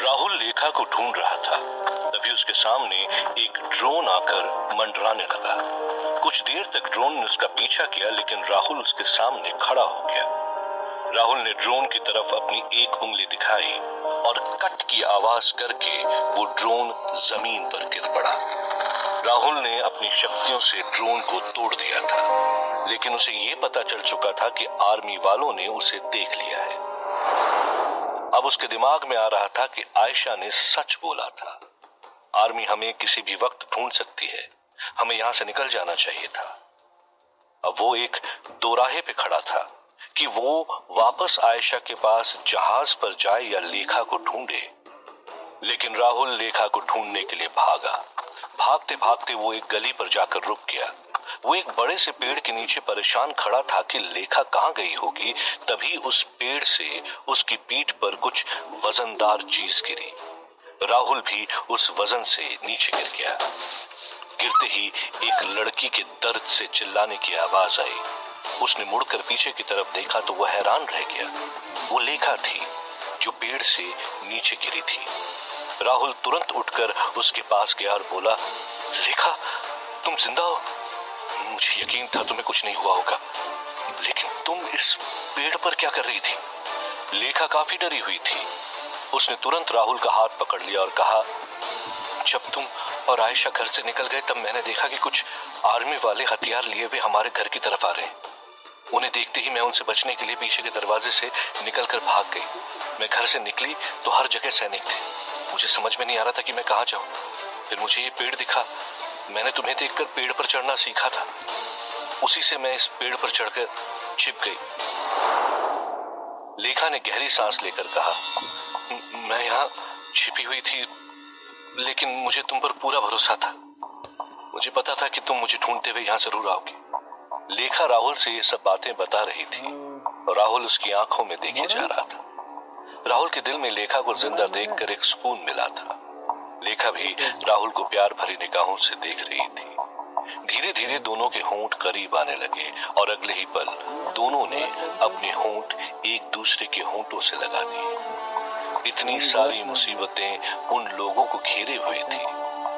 राहुल लेखा को ढूंढ रहा था। तभी उसके सामने एक ड्रोन आकर मंडराने लगा। कुछ देर तक ड्रोन ने उसका पीछा किया, लेकिन राहुल उसके सामने खड़ा हो गया। राहुल ने ड्रोन की तरफ अपनी एक उंगली दिखाई और कट की आवाज करके वो ड्रोन जमीन पर गिर पड़ा। राहुल ने अपनी शक्तियों से ड्रोन को तोड़ दिया था, लेकिन उसे ये पता चल चुका था कि आर्मी वालों ने उसे देख लिया है। अब उसके दिमाग में आ रहा था कि आयशा ने सच बोला था। आर्मी हमें किसी भी वक्त ढूंढ सकती है, हमें यहां से निकल जाना चाहिए था। अब वो एक दोराहे पे खड़ा था कि वो वापस आयशा के पास जहाज पर जाए या लेखा को ढूंढे। लेकिन राहुल लेखा को ढूंढने के लिए भागा। भागते भागते वो एक गली पर जाकर रुक गया। वो एक बड़े से पेड़ के नीचे परेशान खड़ा था कि लेखा कहां गई होगी। तभी उस पेड़ से उसकी पीठ पर कुछ वजनदार चीज गिरी। राहुल भी उस वजन से नीचे गिर गया। गिरते ही एक लड़की के दर्द से चिल्लाने की आवाज आई। उसने मुड़कर पीछे की तरफ देखा तो वह हैरान रह गया। वो लेखा थी जो पेड़ से नीचे गिरी थी। राहुल तुरंत उठकर उसके पास गया और बोला, लेखा, तुम जिंदा हो? मुझे यकीन था तुम्हें कुछ नहीं हुआ होगा, लेकिन तुम इस पेड़ पर क्या कर रही थी? लेखा काफी डरी हुई थी। उसने तुरंत राहुल का हाथ पकड़ लिया और कहा, जब तुम और आयशा घर से निकल गए तब मैंने देखा कि कुछ आर्मी वाले हथियार लिए हुए हमारे घर की तरफ आ रहे हैं। उन्हें देखते ही मैं उनसे बचने के लिए पीछे के दरवाजे से निकलकर भाग गई। मैं घर से निकली तो हर जगह सैनिक थे। मुझे समझ में नहीं आ रहा था कि मैं कहां जाऊं। फिर मुझे ये पेड़ दिखा। मैंने तुम्हें देखकर पेड़ पर चढ़ना सीखा था। उसी से मैं इस पेड़ पर चढ़कर छिप गई। लेखा ने गहरी सांस लेकर कहा, मैं यहाँ छिपी हुई थी, लेकिन मुझे तुम पर पूरा भरोसा था। मुझे पता था कि तुम मुझे ढूंढते हुए यहाँ जरूर आओगे। लेखा राहुल से ये सब बातें बता रही थी और राहुल उसकी आंखों में देखे जा रहा था। राहुल के दिल में लेखा को जिंदा देखकर एक सुकून मिला था। लेखा भी राहुल को प्यार भरी निगाहों से देख रही थी। धीरे धीरे दोनों के होंठ करीब आने लगे और अगले ही पल दोनों ने अपने होंठ एक दूसरे के होंठों से लगा दिए। इतनी सारी मुसीबतें उन लोगों को घेरे हुए थी।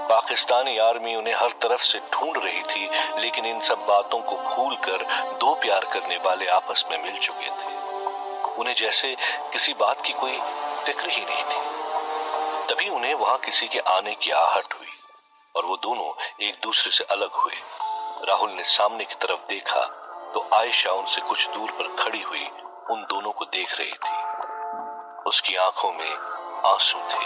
पाकिस्तानी आर्मी उन्हें हर तरफ से ढूंढ रही थी, लेकिन इन सब बातों को भूलकर दो प्यार करने वाले आपस में मिल चुके थे। उन्हें जैसे किसी बात की कोई फिक्र ही नहीं थी। तभी उन्हें वहां किसी के आने की आहट हुई और वो दोनों एक दूसरे से अलग हुए। राहुल ने सामने की तरफ देखा तो आयशा उनसे कुछ दूर पर खड़ी हुई उन दोनों को देख रही थी। उसकी आंखों में आंसू थे।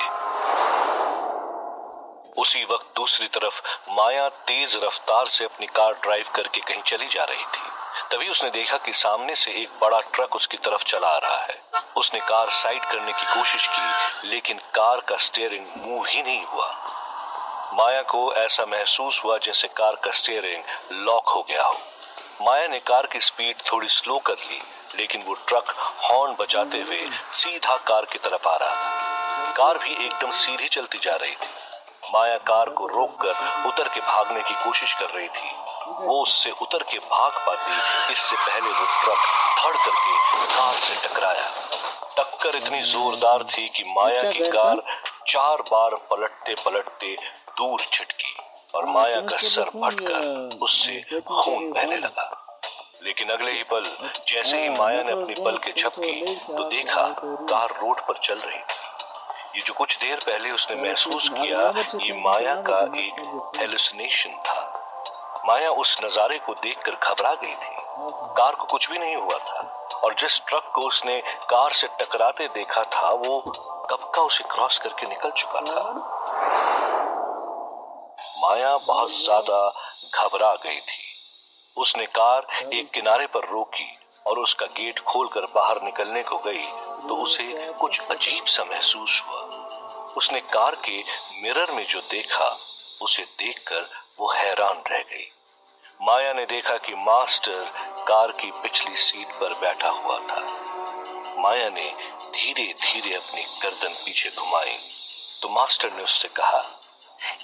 उसी वक्त दूसरी तरफ माया तेज रफ्तार से अपनी कार ड्राइव करके कहीं चली जा रही थी। तभी उसने देखा कि सामने से एक बड़ा ट्रक उसकी तरफ चला आ रहा है। उसने कार साइड करने की कोशिश की, लेकिन कार का स्टीयरिंग मूव ही नहीं हुआ। माया को ऐसा महसूस हुआ जैसे कार का स्टीयरिंग लॉक हो गया हो। माया ने कार की स्पीड थोड़ी स्लो कर ली, लेकिन वो ट्रक हॉर्न बजाते हुए सीधा कार की तरफ आ रहा था। कार भी एकदम सीधी चलती जा रही थी। माया कार को रोककर उतर के भागने की कोशिश कर रही थी। वो उससे उतर के भाग पाती इससे पहले वो ट्रक धड़ करके कार से टकराया। टक्कर इतनी जोरदार थी कि माया की कार 4 बार पलटते पलटते दूर छिटकी और माया का सर फटकर उससे खून बहने लगा। लेकिन अगले ही पल जैसे ही माया ने अपनी पलकें झपकी तो देखा कार रोड पर चल रही थी। ये जो कुछ देर पहले उसने महसूस किया, ये माया का एक हेलुसिनेशन था। माया उस नजारे को देखकर घबरा गई थी। कार को कुछ भी नहीं हुआ था और जिस ट्रक को उसने कार से टकराते देखा था वो कब का उसे क्रॉस करके निकल चुका था। माया बहुत ज्यादा घबरा गई थी। उसने कार एक किनारे पर रोकी और उसका गेट खोलकर बाहर निकलने को गई तो उसे कुछ अजीब सा महसूस हुआ। उसने कार के मिरर में जो देखा उसे देखकर वो हैरान रह गई। माया ने देखा कि मास्टर कार की पिछली सीट पर बैठा हुआ था। माया ने धीरे धीरे अपनी गर्दन पीछे घुमाई तो मास्टर ने उससे कहा,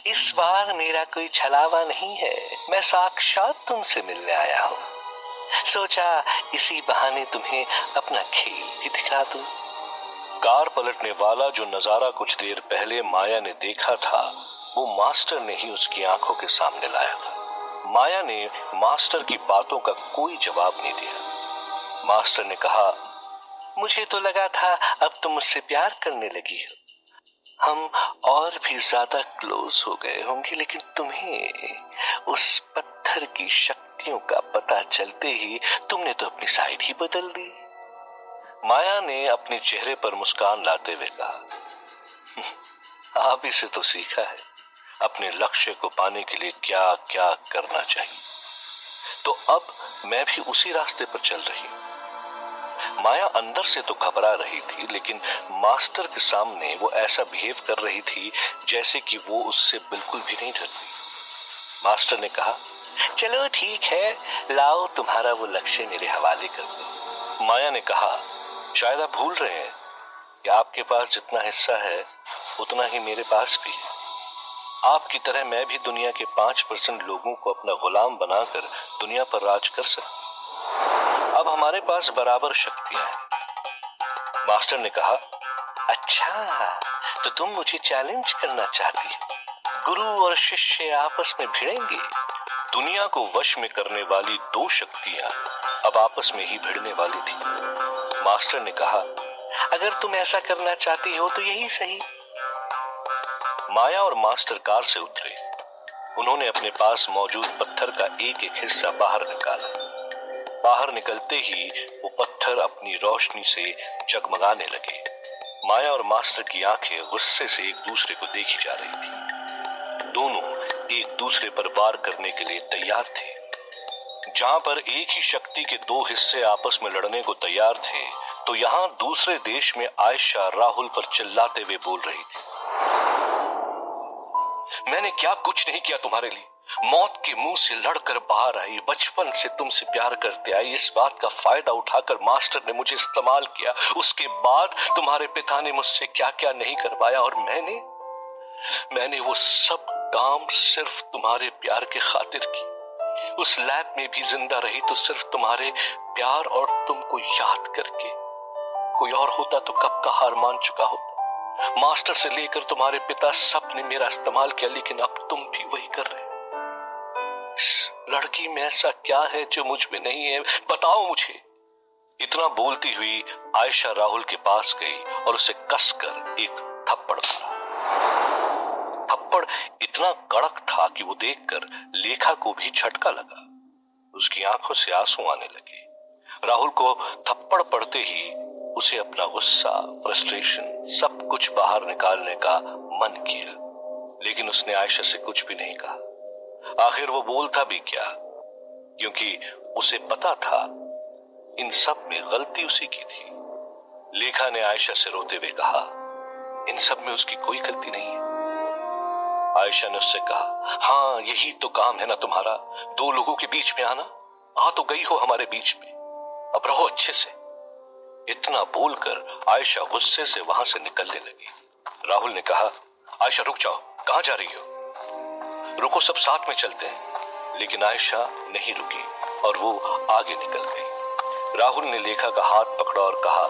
इस बार मेरा कोई छलावा नहीं है, मैं साक्षात तुमसे मिलने आया हूँ। सोचा इसी बहाने तुम्हें अपना खेल भी दिखा दूं। कार पलटने वाला जो नजारा कुछ देर पहले माया ने देखा था, वो मास्टर ने ही उसकी आंखों के सामने लाया था। माया ने मास्टर की बातों का कोई जवाब नहीं दिया। मास्टर ने कहा, मुझे तो लगा था अब तुम मुझसे प्यार करने लगी हो, हम और भी ज्यादा क्लोज हो गए होंगे, लेकिन तुम्हें उस पत्थर की शक्तियों का पता चलते ही तुमने तो अपनी साइड ही बदल दी। माया ने अपने चेहरे पर मुस्कान लाते हुए कहा, आप इसे तो सीखा है अपने लक्ष्य को पाने के लिए क्या क्या करना चाहिए, तो अब मैं भी उसी रास्ते पर चल रही हूं। माया अंदर से तो घबरा रही थी, लेकिन मास्टर के सामने वो ऐसा बिहेव कर रही थी जैसे कि वो उससे बिल्कुल भी नहीं डरती। मास्टर ने कहा, चलो ठीक है, लाओ तुम्हारा वो लक्ष्य मेरे हवाले कर दो। माया ने कहा, शायद आप भूल रहे हैं कि आपके पास जितना हिस्सा है उतना ही मेरे पास भी है। आपकी तरह मैं भी दुनिया के 5% लोगों को अपना गुलाम बनाकर दुनिया पर राज कर सकता। अब हमारे पास बराबर शक्तियां हैं। मास्टर ने कहा, अच्छा तो तुम मुझे चैलेंज करना चाहती हो? गुरु और शिष्य आपस में भिड़ेंगे। दुनिया को वश में करने वाली दो शक्तियां अब आपस में ही भिड़ने वाली थी। मास्टर ने कहा, अगर तुम ऐसा करना चाहती हो तो यही सही। माया और मास्टर कार से उतरे। उन्होंने अपने पास मौजूद पत्थर का एक एक हिस्सा बाहर निकाला। बाहर निकलते ही वो पत्थर अपनी रोशनी से जगमगाने लगे। माया और मास्टर की आंखें गुस्से से एक दूसरे को देखी जा रही थी। दोनों एक दूसरे पर वार करने के लिए तैयार थे। जहां पर एक ही शक्ति के दो हिस्से आपस में लड़ने को तैयार थे, तो यहां दूसरे देश में आयशा राहुल पर चिल्लाते हुए बोल रही थी, मैंने क्या कुछ नहीं किया तुम्हारे लिए। मौत के मुंह से लड़कर बाहर आई, बचपन से तुमसे प्यार करते आई, इस बात का फायदा उठाकर मास्टर ने मुझे इस्तेमाल किया। उसके बाद तुम्हारे पिता ने मुझसे क्या क्या नहीं करवाया, और मैंने वो सब काम सिर्फ तुम्हारे प्यार के खातिर की। उस लैब में भी जिंदा रही तो सिर्फ तुम्हारे प्यार और तुमको याद करके। कोई और होता तो कब का हार मान चुका होता। मास्टर से लेकर तुम्हारे पिता सब ने मेरा इस्तेमाल किया, लेकिन अब तुम भी वही कर रहे हो। इस लड़की में ऐसा क्या है जो मुझ में नहीं है, बताओ मुझे। इतना बोलती हुई आयशा राहुल के पास गई और उसे कसकर एक थप्पड़ मारा। थप्पड़ इतना कड़क था कि वो देखकर लेखा को भी झटका लगा। उसकी आंखों से आंसू आने लगे। राहुल को थप्पड़ पड़ते ही उसे अपना गुस्सा, फ्रस्ट्रेशन सब कुछ बाहर निकालने का मन किया, लेकिन उसने आयशा से कुछ भी नहीं कहा। आखिर वो बोलता भी क्या, क्योंकि उसे पता था इन सब में गलती उसी की थी। लेखा ने आयशा से रोते हुए कहा, इन सब में उसकी कोई गलती नहीं है। आयशा ने उससे कहा, हाँ यही तो काम है ना तुम्हारा, दो लोगों के बीच में आना। आ तो गई हो हमारे बीच में, अब रहो अच्छे से। इतना बोलकर आयशा गुस्से से वहां से निकलने लगी। राहुल ने कहा, आयशा रुक जाओ, कहां जा रही हो? रुको, सब साथ में चलते हैं। लेकिन आयशा नहीं रुकी और वो आगे निकल गई। राहुल ने लेखा का हाथ पकड़ा और कहा,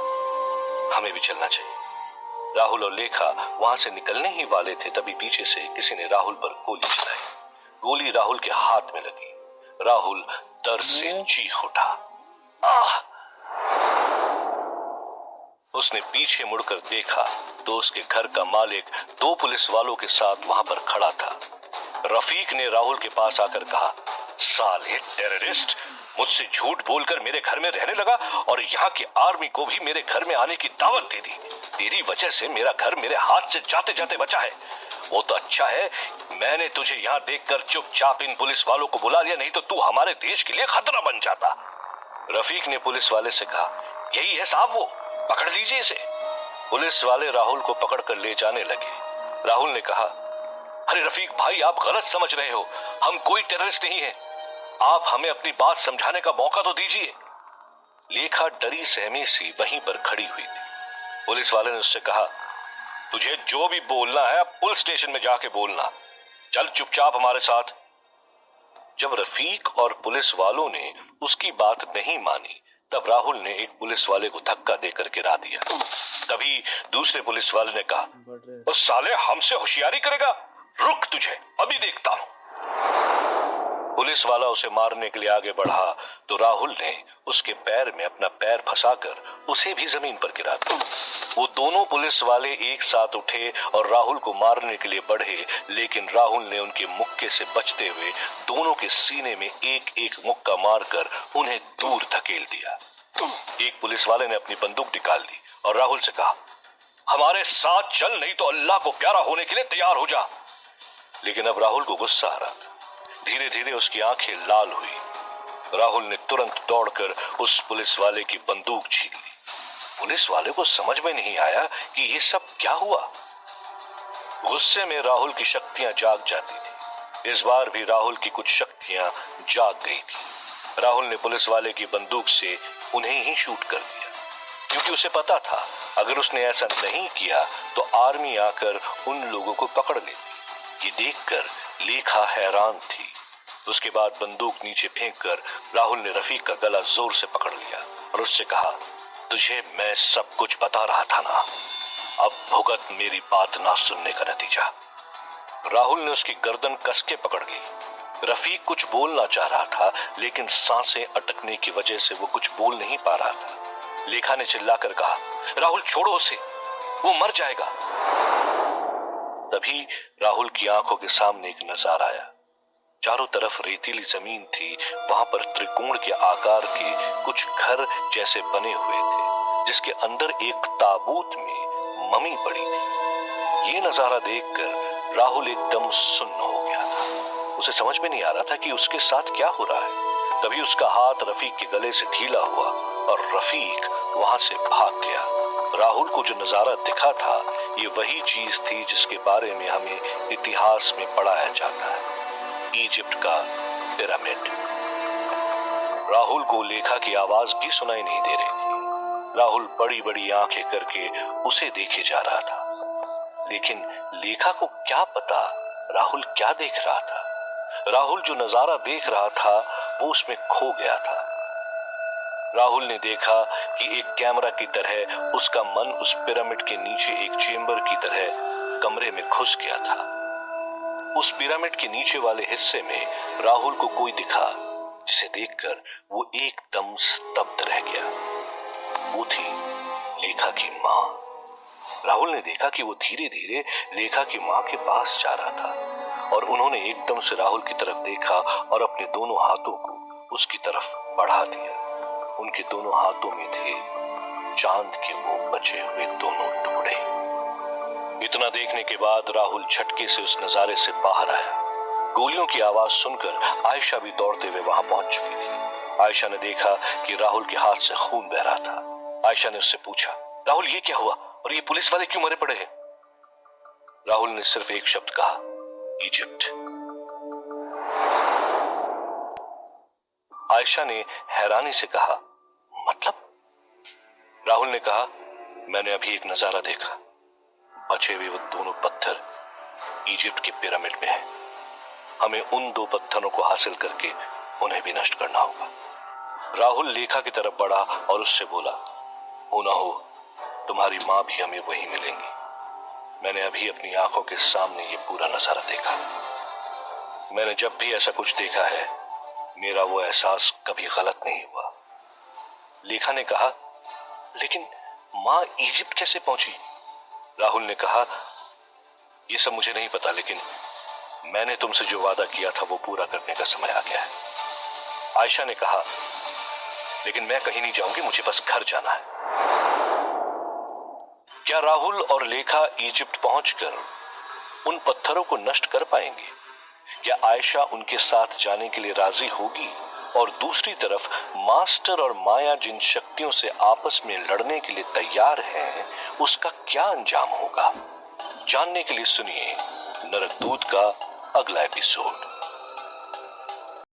हमें भी चलना चाहिए। राहुल और लेखा वहां से निकलने ही वाले थे, तभी पीछे से किसी ने राहुल पर गोली चलाई। गोली राहुल के हाथ में लगी। राहुल दर्द से चीख उठा। आह! उसने पीछे मुड़कर देखा तो उसके घर का मालिक दो पुलिस वालों के साथ वहां पर खड़ा था। रफीक ने राहुल के पास आकर कहा, साले टेररिस्ट, मुझसे झूठ बोलकर मेरे घर में रहने लगा और यहाँ की आर्मी को भी मेरे घर में आने की दावत दे दी। तेरी वजह से मेरा घर मेरे हाथ से जाते जाते बचा है। वो तो अच्छा है मैंने तुझे यहाँ देखकर चुपचाप इन पुलिस वालों को बुला लिया, नहीं तो तू हमारे देश के लिए खतरा बन जाता। रफीक ने पुलिस वाले से कहा, यही है साहब, वो पकड़ लीजिए इसे। पुलिस वाले राहुल को पकड़कर ले जाने लगे। राहुल ने कहा, अरे रफीक भाई, आप गलत समझ रहे हो, हम कोई टेररिस्ट नहीं है, आप हमें अपनी बात समझाने का मौका तो दीजिए। लेखा डरी सहमी सी वहीं पर खड़ी हुई थी। पुलिस वाले ने उससे कहा, तुझे जो भी बोलना है अब पुलिस स्टेशन में जाके बोलना, चल चुपचाप हमारे साथ। जब रफीक और पुलिस वालों ने उसकी बात नहीं मानी तब राहुल ने एक पुलिस वाले को धक्का देकर गिरा दिया। तभी दूसरे पुलिस वाले ने कहा, उस साले हमसे होशियारी करेगा, रुक तुझे अभी देखता हूं। पुलिस वाला उसे मारने के लिए आगे बढ़ा तो राहुल ने उसके पैर में अपना पैर फंसाकर उसे भी जमीन पर गिरा दिया। वो दोनों पुलिस वाले एक साथ उठे और राहुल को मारने के लिए बढ़े, लेकिन राहुल ने उनके मुक्के से बचते हुए दोनों के सीने में एक एक मुक्का मारकर उन्हें दूर धकेल दिया। एक पुलिस वाले ने अपनी बंदूक निकाल ली और राहुल से कहा, हमारे साथ चल, नहीं तो अल्लाह को प्यारा होने के लिए तैयार हो जा। लेकिन अब राहुल को गुस्सा आ रहा था। धीरे धीरे उसकी आंखें लाल हुई। राहुल ने तुरंत दौड़कर उस पुलिस वाले की बंदूक छीन ली। पुलिस वाले को समझ में नहीं आया कि ये सब क्या हुआ। गुस्से में राहुल की शक्तियां जाग जाती थी। इस बार भी राहुल की कुछ शक्तियां जाग गई थी। राहुल ने पुलिस वाले की बंदूक से उन्हें ही शूट कर दिया, क्योंकि उसे पता था अगर उसने ऐसा नहीं किया तो आर्मी आकर उन लोगों को पकड़ लेती। ये देखकर लेखा हैरान थी। उसके बाद बंदूक नीचे फेंककर राहुल ने रफीक का गला जोर से पकड़ लिया और उससे कहा, तुझे मैं सब कुछ बता रहा था ना, अब भुगत मेरी बात ना सुनने का नतीजा। राहुल ने उसकी गर्दन कस के पकड़ ली। रफीक कुछ बोलना चाह रहा था, लेकिन सांसें अटकने की वजह से वो कुछ बोल नहीं पा रहा था। लेखा ने चिल्लाकर कहा, राहुल छोड़ो उसे, वो मर जाएगा। तभी राहुल की आंखों के सामने एक नजारा आया। चारों तरफ रेतीली जमीन थी। वहां पर त्रिकोण के आकार के कुछ घर जैसे बने हुए थे, जिसके अंदर एक ताबूत में मम्मी पड़ी थी। ये नजारा देखकर राहुल एकदम सुन्न हो गया था। उसे समझ में नहीं आ रहा था कि उसके साथ क्या हो रहा है। तभी उसका हाथ रफीक के गले से ढीला हुआ और रफीक वहां से भाग गया। राहुल को जो नजारा दिखा था, ये वही चीज थी जिसके बारे में हमें इतिहास में पढ़ाया जाता है, इजिप्ट का पिरामिड। राहुल को लेखा की आवाज भी सुनाई नहीं दे रही थी। राहुल बड़ी बड़ी आंखें करके उसे देखे जा रहा था, लेकिन लेखा को क्या पता राहुल क्या देख रहा था। राहुल जो नजारा देख रहा था वो उसमें खो गया था। राहुल ने देखा कि एक कैमरा की तरह उसका मन उस पिरामिड के नीचे एक चेंबर की तरह कमरे में घुस गया था। उस पिरामिड के नीचे वाले हिस्से में राहुल को कोई दिखा, जिसे देखकर वो एकदम स्तब्ध रह गया। वो थी लेखा की माँ। राहुल ने देखा कि वो धीरे धीरे लेखा की माँ के पास जा रहा था और उन्होंने एकदम से राहुल की तरफ देखा और अपने दोनों हाथों को उसकी तरफ बढ़ा दिया। उनके दोनों हाथों में थे चांद के वो बचे हुए दोनों टुकड़े। इतना देखने के बाद राहुल झटके से उस नजारे से बाहर आया। गोलियों की आवाज सुनकर आयशा भी दौड़ते हुए वहां पहुंच चुकी थी। आयशा ने देखा कि राहुल के हाथ से खून बह रहा था। आयशा ने उससे पूछा, राहुल ये क्या हुआ और ये पुलिस वाले क्यों मरे पड़े हैं? राहुल ने सिर्फ एक शब्द कहा, इजिप्ट। आयशा ने हैरानी से कहा, मतलब? राहुल ने कहा, मैंने अभी एक नजारा देखा। बचे हुए वो दोनों पत्थर इजिप्ट के पिरामिड में हैं। हमें उन दो पत्थरों को हासिल करके उन्हें भी नष्ट करना होगा। राहुल लेखा की तरफ बढ़ा और उससे बोला, हो ना हो तुम्हारी मां भी हमें वही मिलेंगी। मैंने अभी अपनी आंखों के सामने ये पूरा नजारा देखा। मैंने जब भी ऐसा कुछ देखा है, मेरा वो एहसास कभी गलत नहीं हुआ। लेखा ने कहा, लेकिन मां इजिप्ट कैसे पहुंची? राहुल ने कहा, ये सब मुझे नहीं पता, लेकिन मैंने तुमसे जो वादा किया था वो पूरा करने का समय आ गया है। आयशा ने कहा, लेकिन मैं कहीं नहीं जाऊंगी, मुझे बस घर जाना है। क्या राहुल और लेखा इजिप्ट पहुंचकर उन पत्थरों को नष्ट कर पाएंगे? क्या आयशा उनके साथ जाने के लिए राजी होगी? और दूसरी तरफ मास्टर और माया जिन शक्तियों से आपस में लड़ने के लिए तैयार हैं, उसका क्या अंजाम होगा? जानने के लिए सुनिए नरकदूत का अगला एपिसोड।